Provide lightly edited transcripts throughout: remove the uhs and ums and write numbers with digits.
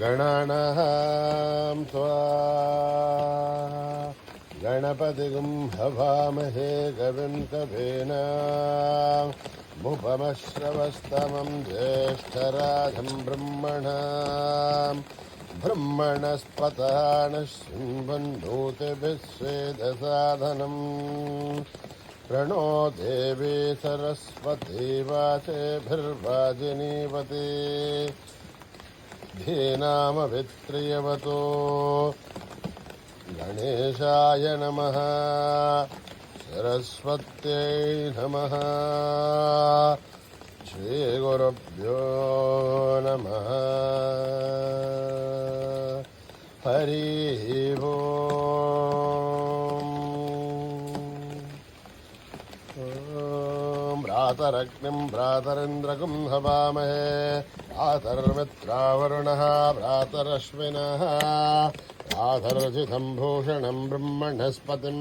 गणानां त्वा गणपतिगुं हवामहे कविं कवीनामुपमश्रवस्तमं ज्येष्ठराजं ब्रह्मणस्पतः शृण्वन्नोतिभिस्वेदसाधनम् प्रणो देवी सरस्वती वाचेभिर्वाजिनीवती धीनामभित्रियवतो गणेशाय नमः सरस्वत्यै नमः श्रीगुरुभ्यो नमः हरिः ओम् भ्रातरग्निं भ्रातरिन्द्रगुं हवामहे भ्रातर्मित्रावरुणः भ्रातरश्विनः भ्रातर्जितं भूषणं ब्रह्मणस्पतिं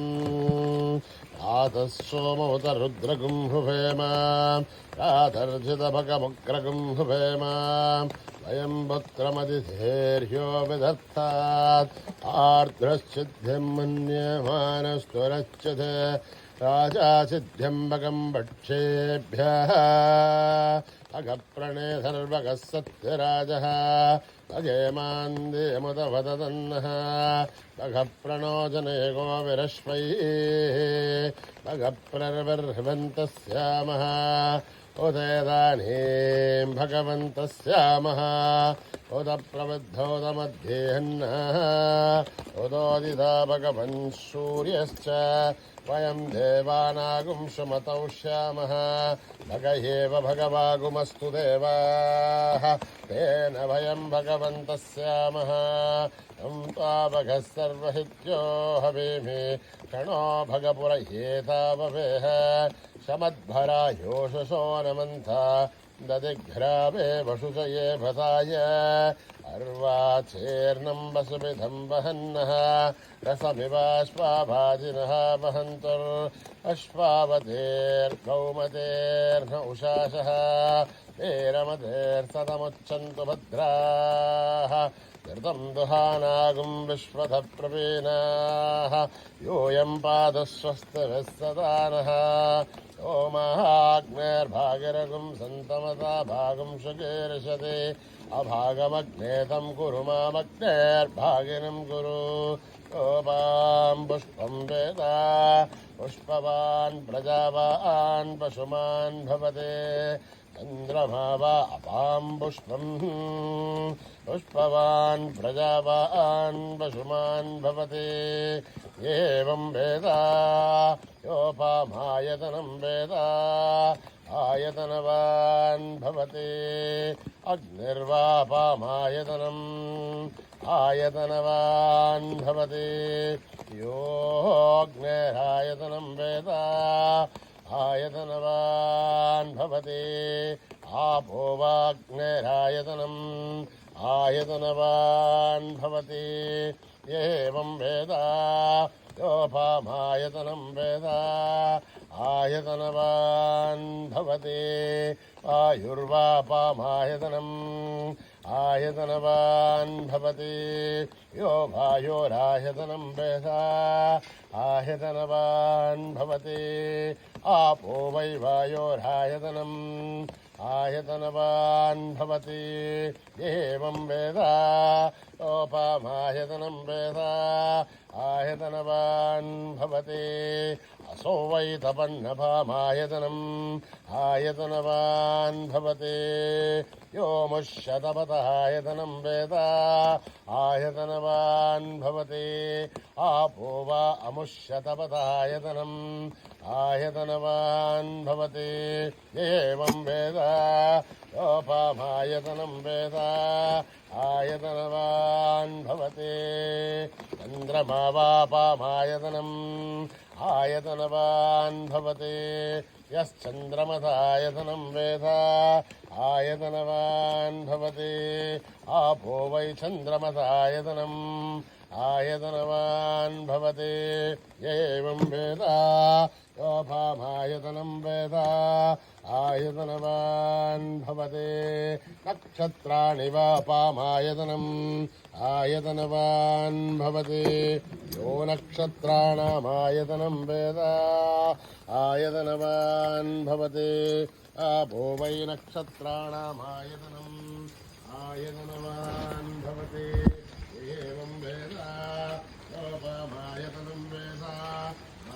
भ्रातः सोमोतरुद्रगुं हुवेम भ्रातर्जितभगमुग्रगुं हुवेम वयं पुत्रमतिधेर्यो विदत्तात् आर्द्रश्चिद्धिं मन्यमानस्तुरच्युते राजा सिद्ध्यम्बकं भक्षेभ्यः भगप्रणे सर्वगः सत्यराजः भगेमान् देमुदवदन्नः भगप्रणो जनेको विरश्वैः भगप्रर्वर्हवन्तस्यामः उदयदानीं भगवन्तस्यामः उदप्रवृद्धोदमध्येहन्नः उदोदिता भगवन् सूर्यश्च वयं देवानागुं सुमतौ श्यामः भग एव भगवागुमस्तु देवाः तेन वयं भगवन्तः स्यामः तं त्वाभगः सर्वहित्यो हवेमि क्षणो भगपुरह्येताववेह शमद्भरायोषसो नमन्था ददिघ्रावे वशुचये भताय अर्वाचेर्नं वसुभिधं वहन्नः रसमिवाश्वाभाजिनः वहन्तुर्अश्वावतेर्गौमतेर्न उषासः वेरमतेर्सदमुच्छन्तु भद्राः कृतं दुहानागुं विश्वतः प्रवीणाः यूयं पादस्वस्तिभिः सदा नः ओमाग्नेर्भागिरगुं सन्तमता भागं शुकीर्षति अभागमग्ने तं कुरु मामग्नेर्भागिनं कुरु ओपां पुष्पं वेद पुष्पवान् प्रजावान् पशुमान् भवते चन्द्रमा वा अपां पुष्पं पुष्पवान् प्रजावान् पशुमान् भवते एवं वेद योपामायतनं वेद आयतनवान् भवते अग्निर्वापामायतनम् आयतनवान् भवते योऽग्निरायतनं वेद आयतनवान् भवते आपो वाग्निरायतनम् आयतनवान् भवते एवं वेद योपामायतनं वेद आयतनवान् भवते आयुर्वापामायतनम् आयतनवान् भवते यो वायोरायतनं वेद आयतनवान् भवते आपो वै वायोरायतनम् आयतनवान् भवते एवं वेद योपामायतनं वेद आयतनवान् भवते असो वै तपन्नभामायतनम् आयतनवान् भवते यो मुष्यतपतायतनं वेद आयतनवान् भवते आपो वा अमुष्यतपतायतनम् आयतनवान् भवते एवं वेद योपामायतनं वेद आयतनवान् भवते चन्द्रमा वापामायतनम् आयतनवान् भवते यश्चन्द्रमसायतनं वेद आयतनवान् भवते आपो वै चन्द्रमसायतनम् आयतनवान् भवति य एवं वेद योऽपामायतनं वेद आयतनवान् भवति नक्षत्राणि वा पामायतनम् आयतनवान् भवति यो नक्षत्राणामायतनं वेद आयतनवान् भवति आपो वै नक्षत्राणामायतनम् आयतनवान् भवति एवं वेद योऽपामायतनं वेद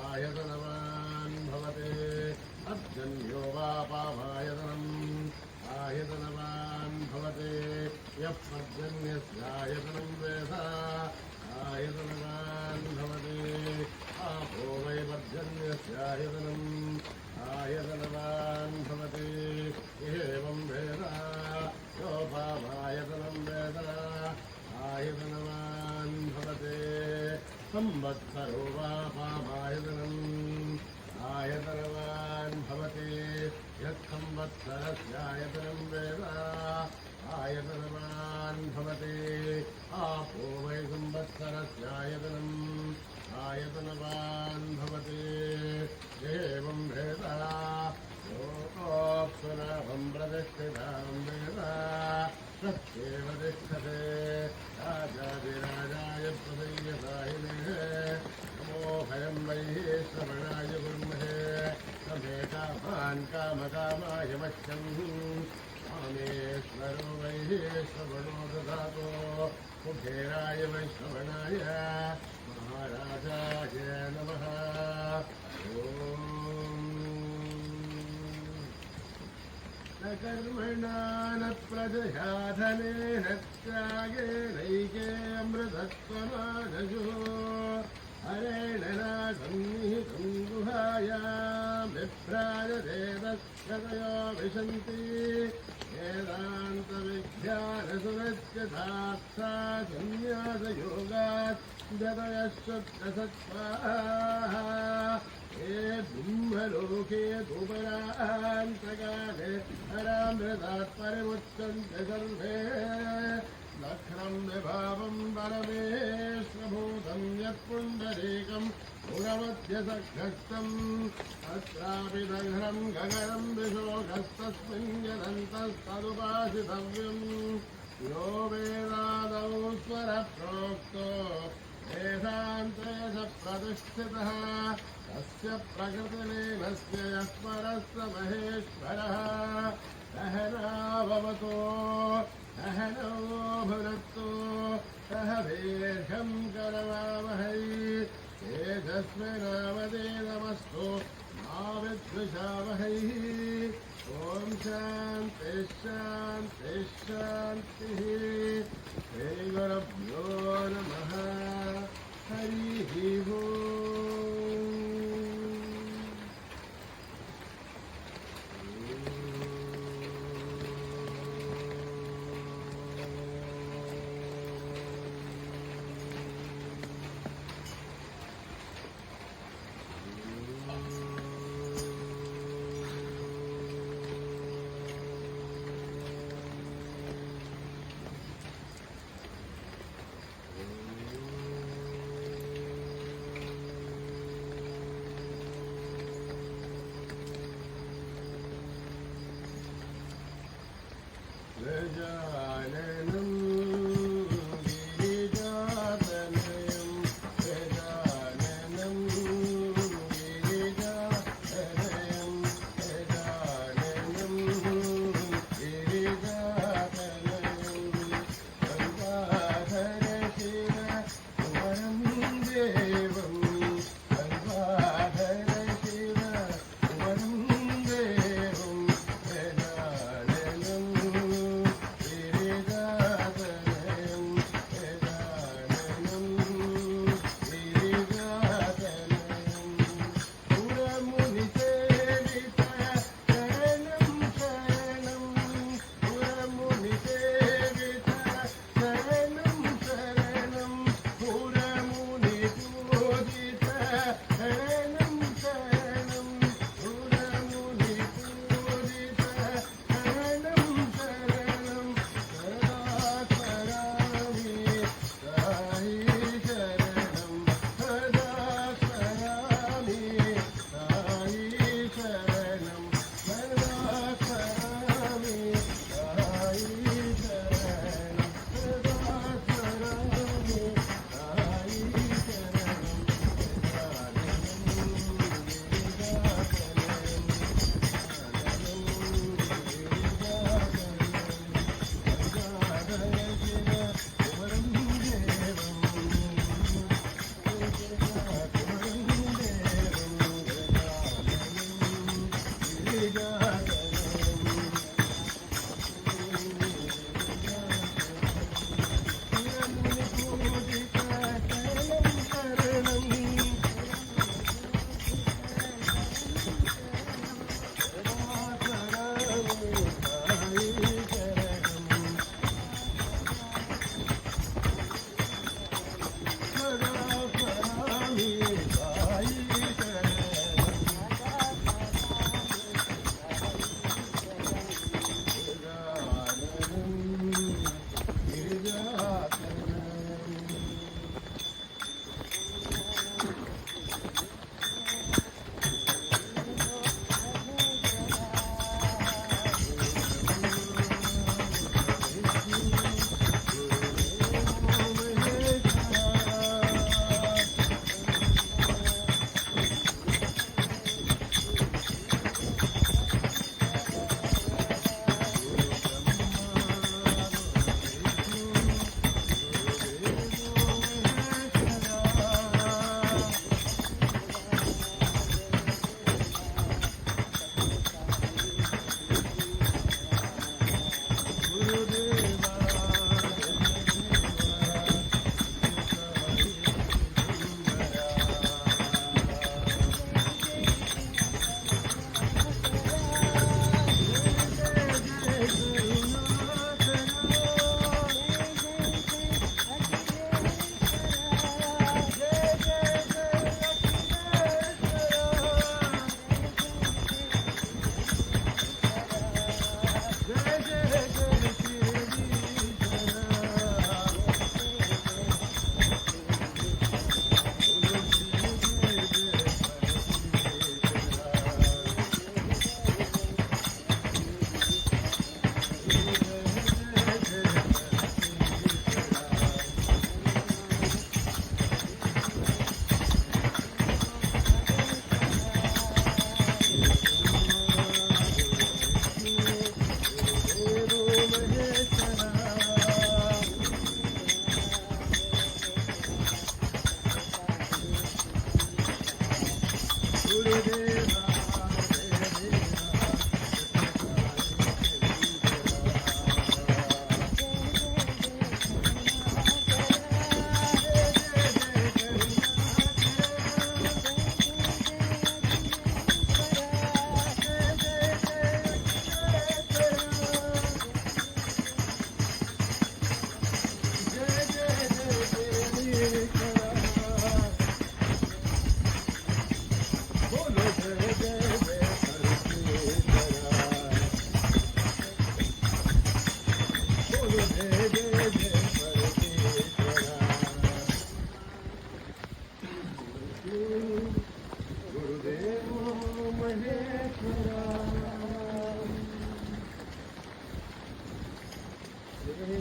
आयतनवान् भवति अर्जन्यो वा पामायतनम् आयतनवान् भवति यः पर्जन्यस्यायतनं वेद आयतनवान् भवति आपो वै पर्जन्यस्यायतनम् आयतनवान् भवति एवं वेद योऽपामायतनं वेद आयतनवान् भवति संवत्सरो वा पामायतनम् आयतनवान् भवति यत् संवत्सरस्यायतनं वेद आयतनवान् भवति आपो वै संवत्सरस्यायतनम् आयतनवान् भवति एवं वेद योऽप्सुनाभं प्रतिष्ठितां वेद तस्यैव तिष्ठते राजाधिराजाय प्रसय्यसायिने नमो भयं वैः श्रवणाय कुर्महे समे कामान् कामकामाय मह्यं कामेश्वरो वैः श्रवणो ददातु कुबेराय वै श्रवणाय महाराजाय नमः न कर्मणा न प्रजया धनेन त्यागेनैके अमृतत्वमानजो हरेण नासन्निहितं गुहायां विभ्राजते तस्कतयो विशन्ति वेदान्तविज्ञानसुरच्यथात्सा संन्यासयोगात् जतयः शुद्धसत्त्वाः ये ब्रह्मलोके धूपरान्तकाले हरामृतात् परिमुच्यन्ते सर्वे लक्ष्मं विभावं परमेश्वरभूतं यत्पुण्डरीकं गुणमध्यसखस्तम् तत्रापि दघ्नं गगनं विशोकस्तस्मिन् यदन्तस्तदुपासितव्यम् यो वेदादौ स्वरः प्रोक्तो वेदान्तेन प्रतिष्ठितः तस्य प्रकृतिलीनस्य यः परस्य महेश्वरः सहनाववतो सहनौ भुनक्तु सह वीर्यं करवावहै तेजस्विनावधीतमस्तु मा विद्विषावहै ॐ शान्ति शान्ति शान्तिः श्रीगुरुभ्यो नमः हरिः गजाननं गिरिजातनयं गजाननं गिरिजातनयं गजाननं गिरिजातनयं गङ्गाधर शिव वरं देवं गङ्गाधर शिव वरं देवं गजाननं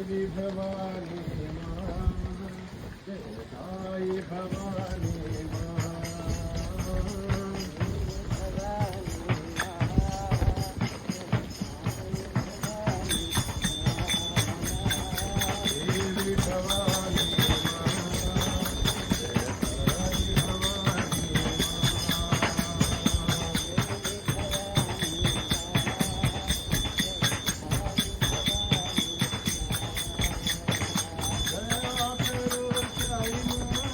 देवी भवानी माँ, जय साई भवानी माँ, देवी भवानी माँ, जय साई भवानी माँ, दया करो साई माँ,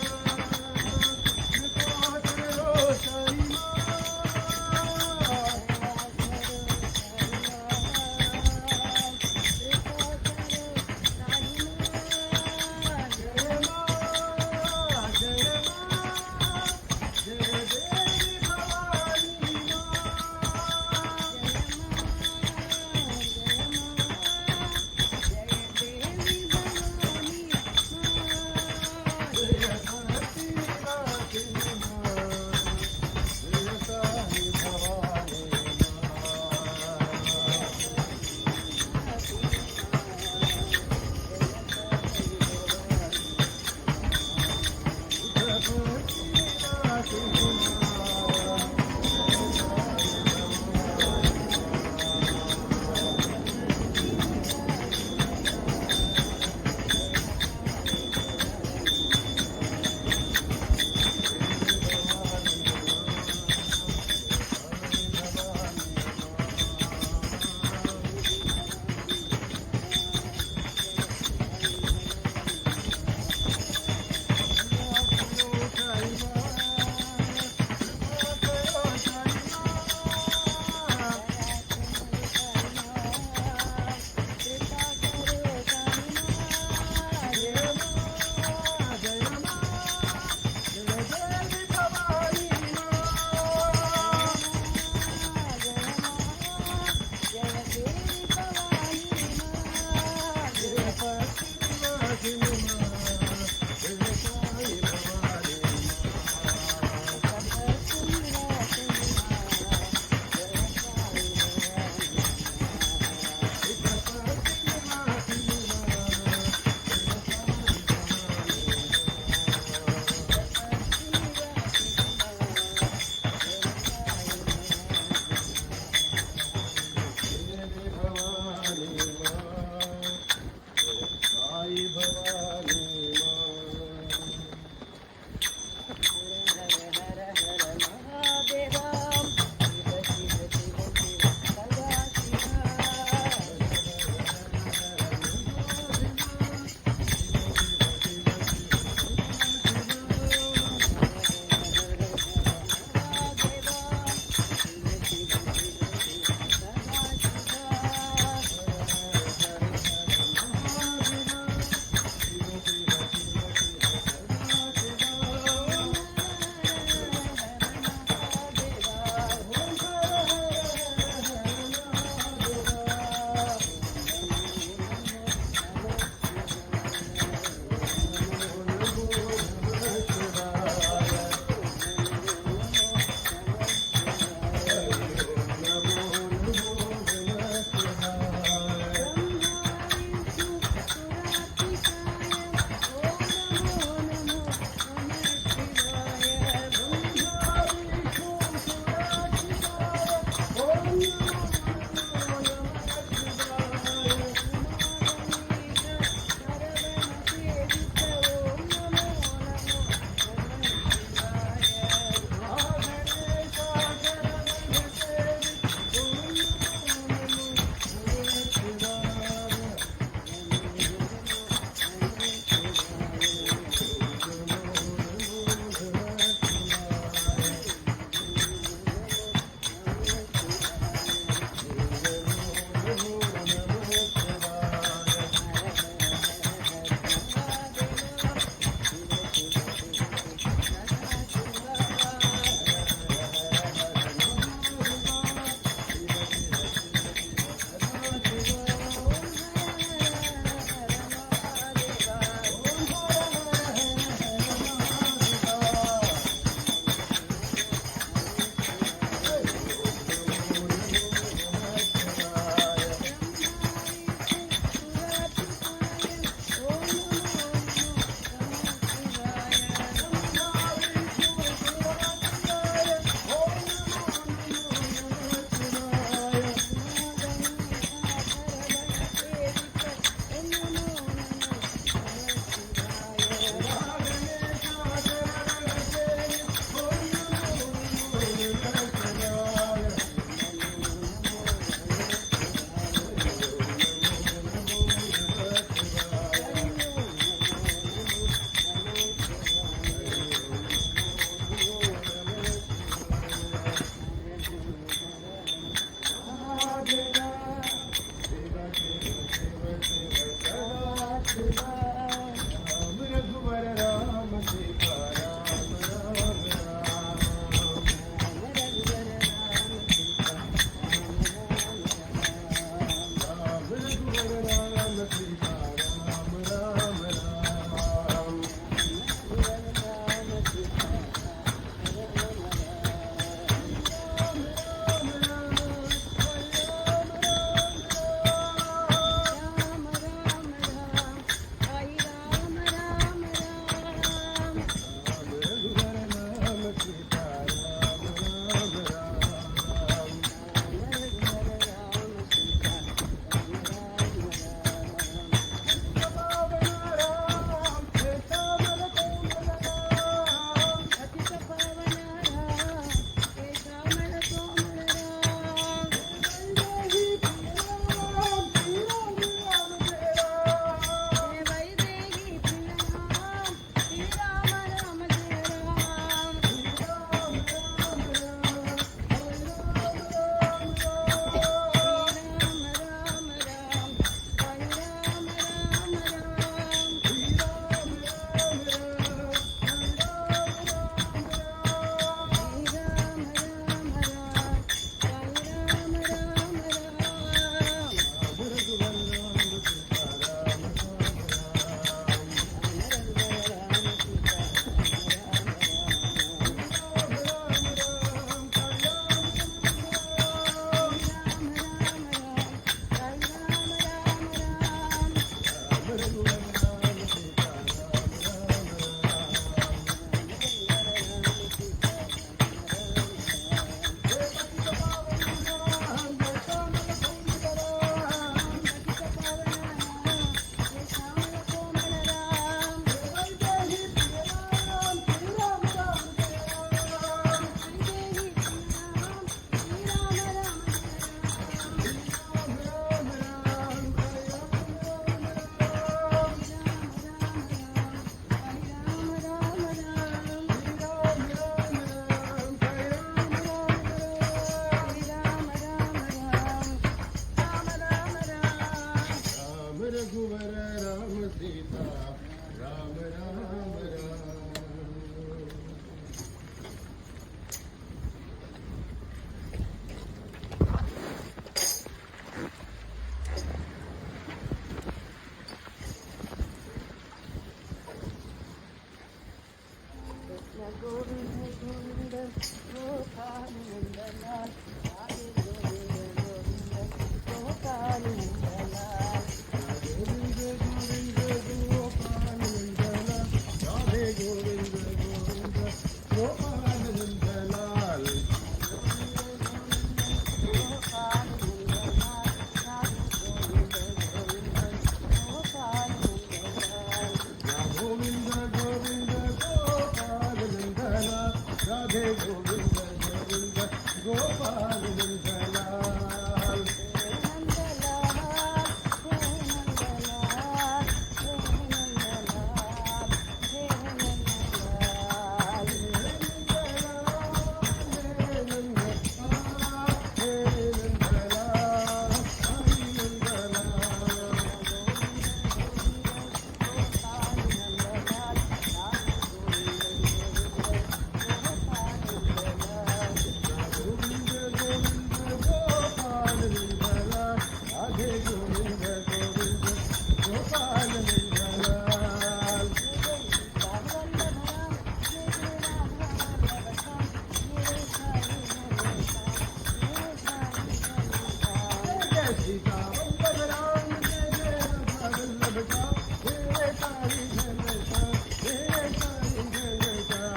सीता वल्लभ राम जय जय राधा वल्लभ श्याम हे साई घनश्याम हे साई घनश्याम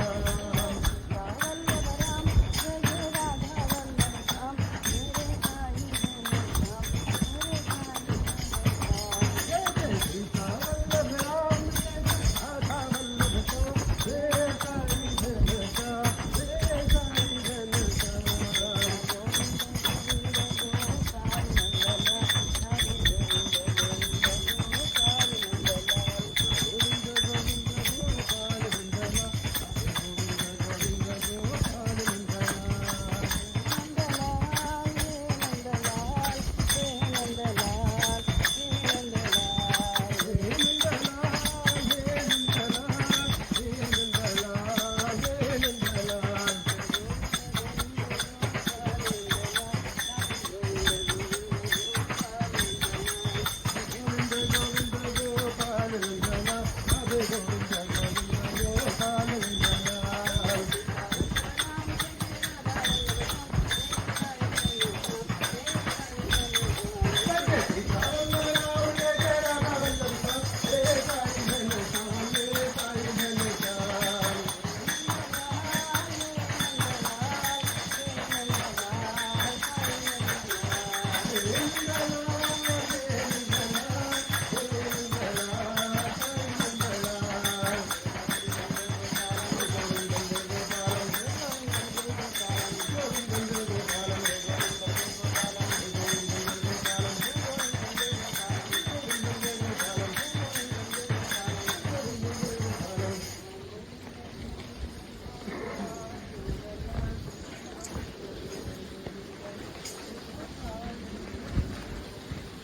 सीता वल्लभ राम जय जय राधा वल्लभ श्याम हे साई घनश्याम हे साई घनश्याम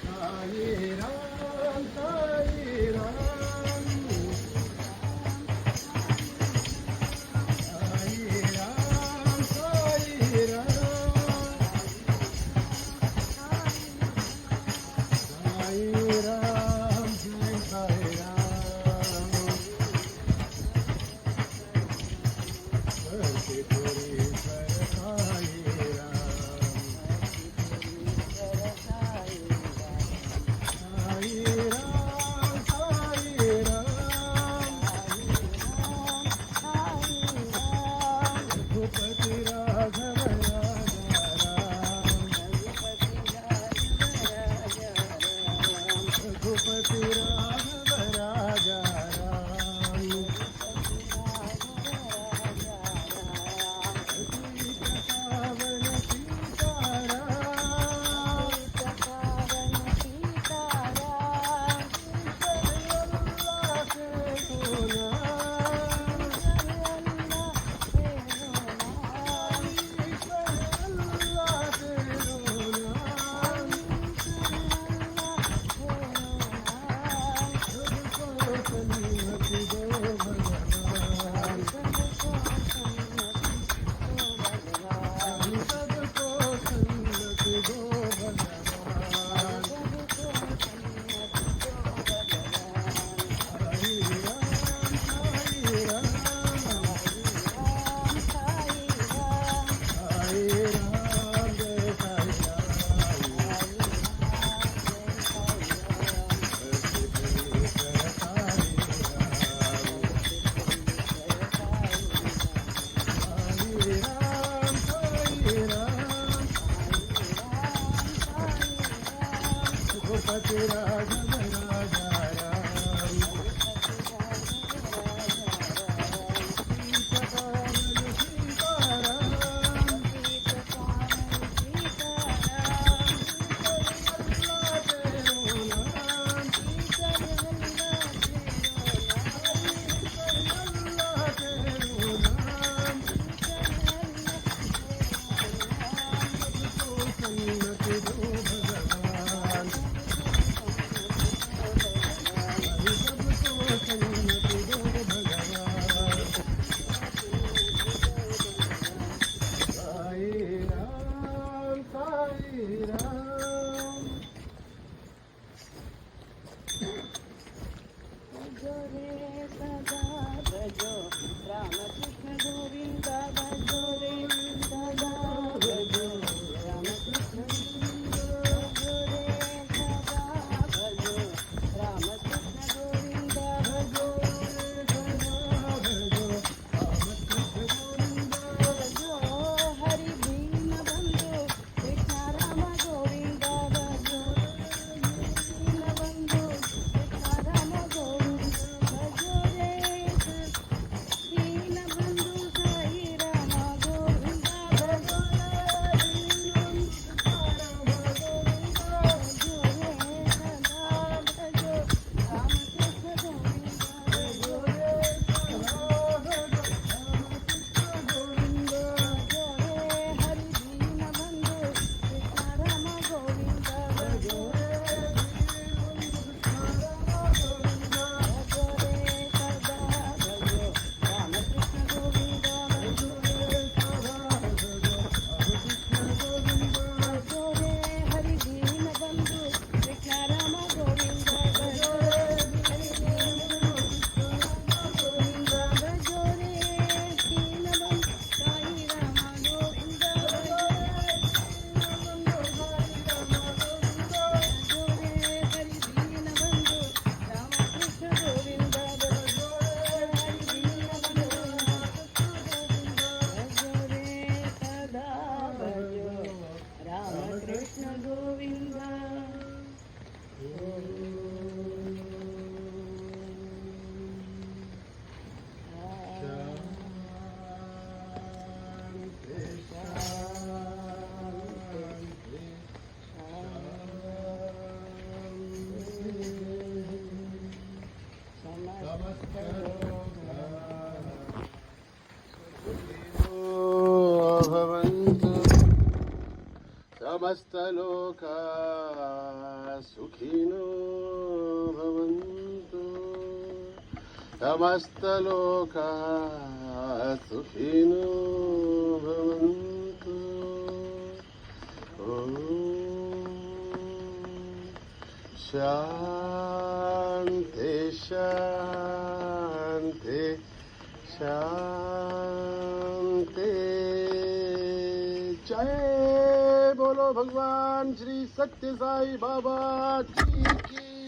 साई राम साई राम साई राम साई राम साई राम जय साई राम सर्व पुरी कर साई राम साई राम साई राम रघुपति राघव राजा राम रघुपति राघव राजा राम सीतावन रघुपति राघव राजा राम भवन्तु समस्तलोका सुखिनो भवन्तु समस्तलोका सुखिनो भवन्तु ॐ शान्ति शान्ति शान्ति जय बोलो भगवान श्री सत्य साई बाबा जी की